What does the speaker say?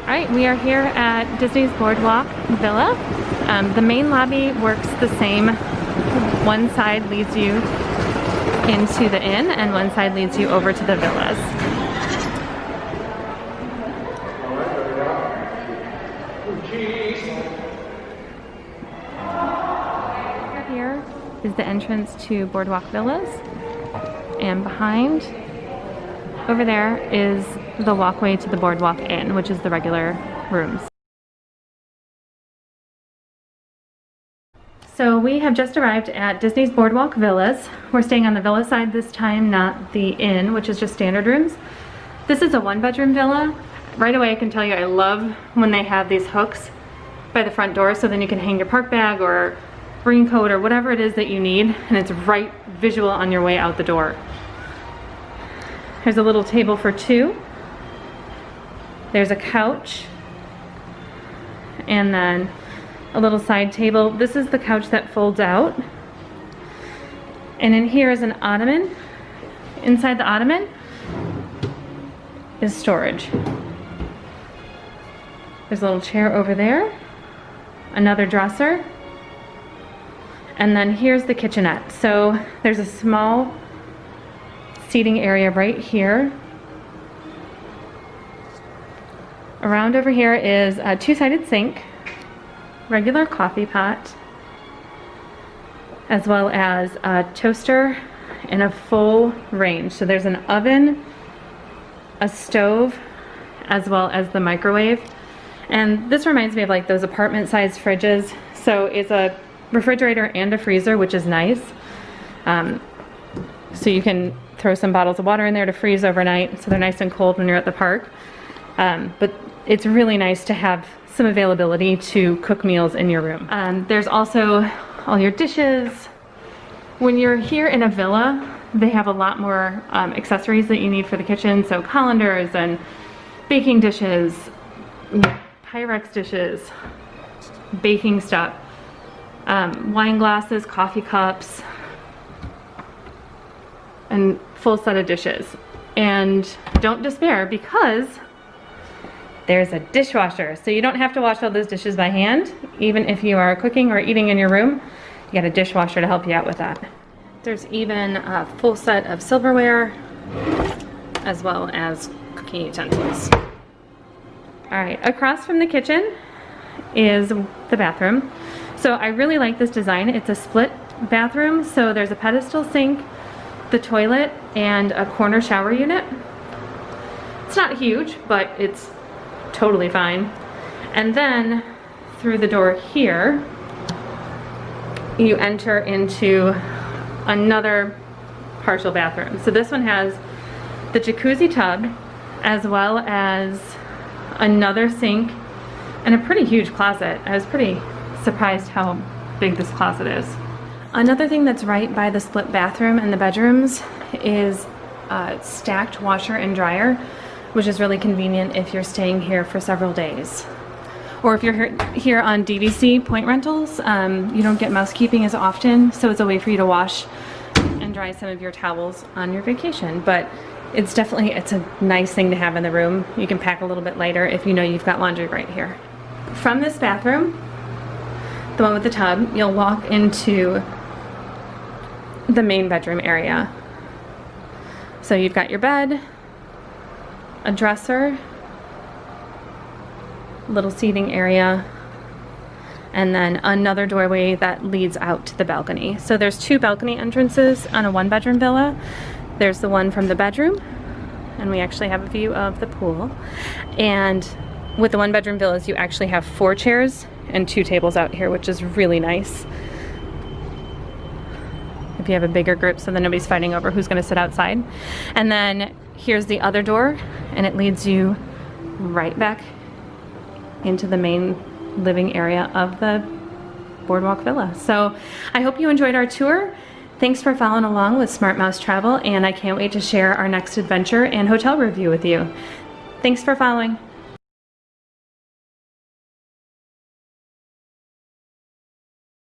Alright, we are here at Disney's Boardwalk Villa. The main lobby works the same. One side leads you into the inn and one side leads you over to the villas. Here is the entrance to Boardwalk Villas, and behind over there is the walkway to the Boardwalk Inn, which is the regular rooms. So we have just arrived at Disney's Boardwalk Villas. We're staying on the villa side this time, not the inn, which is just standard rooms. This is a one-bedroom villa. Right away I can tell you I love when they have these hooks by the front door, so then you can hang your park bag or raincoat or whatever it is that you need, and it's right visual on your way out the door. There's a little table for two. There's a couch, and then a little side table. This is the couch that folds out. And in here is an ottoman. Inside the ottoman is storage. There's a little chair over there, another dresser, and then here's the kitchenette. So there's a small seating area right here. Around over here is a two-sided sink, regular coffee pot, as well as a toaster and a full range. So there's an oven, a stove, as well as the microwave. And this reminds me of like those apartment-sized fridges. So it's a refrigerator and a freezer, which is nice. So you can throw some bottles of water in there to freeze overnight, so they're nice and cold when you're at the park. But it's really nice to have some availability to cook meals in your room. There's also all your dishes. When you're here in a villa, they have a lot more accessories that you need for the kitchen. So colanders and baking dishes, Pyrex dishes, baking stuff, wine glasses, coffee cups, and full set of dishes. And don't despair, because there's a dishwasher, so you don't have to wash all those dishes by hand. Even if you are cooking or eating in your room, you got a dishwasher to help you out with that. There's even a full set of silverware, as well as cooking utensils. All right, across from the kitchen is the bathroom. So I really like this design. It's a split bathroom, so there's a pedestal sink, the toilet, and a corner shower unit. It's not huge, but it's totally fine. And then through the door here, you enter into another partial bathroom. So this one has the jacuzzi tub, as well as another sink and a pretty huge closet. I was pretty surprised how big this closet is. Another thing that's right by the split bathroom and the bedrooms is a stacked washer and dryer, which is really convenient if you're staying here for several days. Or if you're here on DVC point rentals, you don't get mousekeeping as often, so it's a way for you to wash and dry some of your towels on your vacation. But it's a nice thing to have in the room. You can pack a little bit lighter if you know you've got laundry right here. From this bathroom, the one with the tub, you'll walk into the main bedroom area. So you've got your bed, a dresser, little seating area, and then another doorway that leads out to the balcony. So there's two balcony entrances on a one-bedroom villa. There's the one from the bedroom, and we actually have a view of the pool. And with the one-bedroom villas, you actually have 4 chairs and 2 tables out here, which is really nice. If you have a bigger group, so then nobody's fighting over who's gonna sit outside. And then here's the other door, and it leads you right back into the main living area of the Boardwalk Villa. So I hope you enjoyed our tour. Thanks for following along with Smart Mouse Travel, and I can't wait to share our next adventure and hotel review with you. Thanks for following.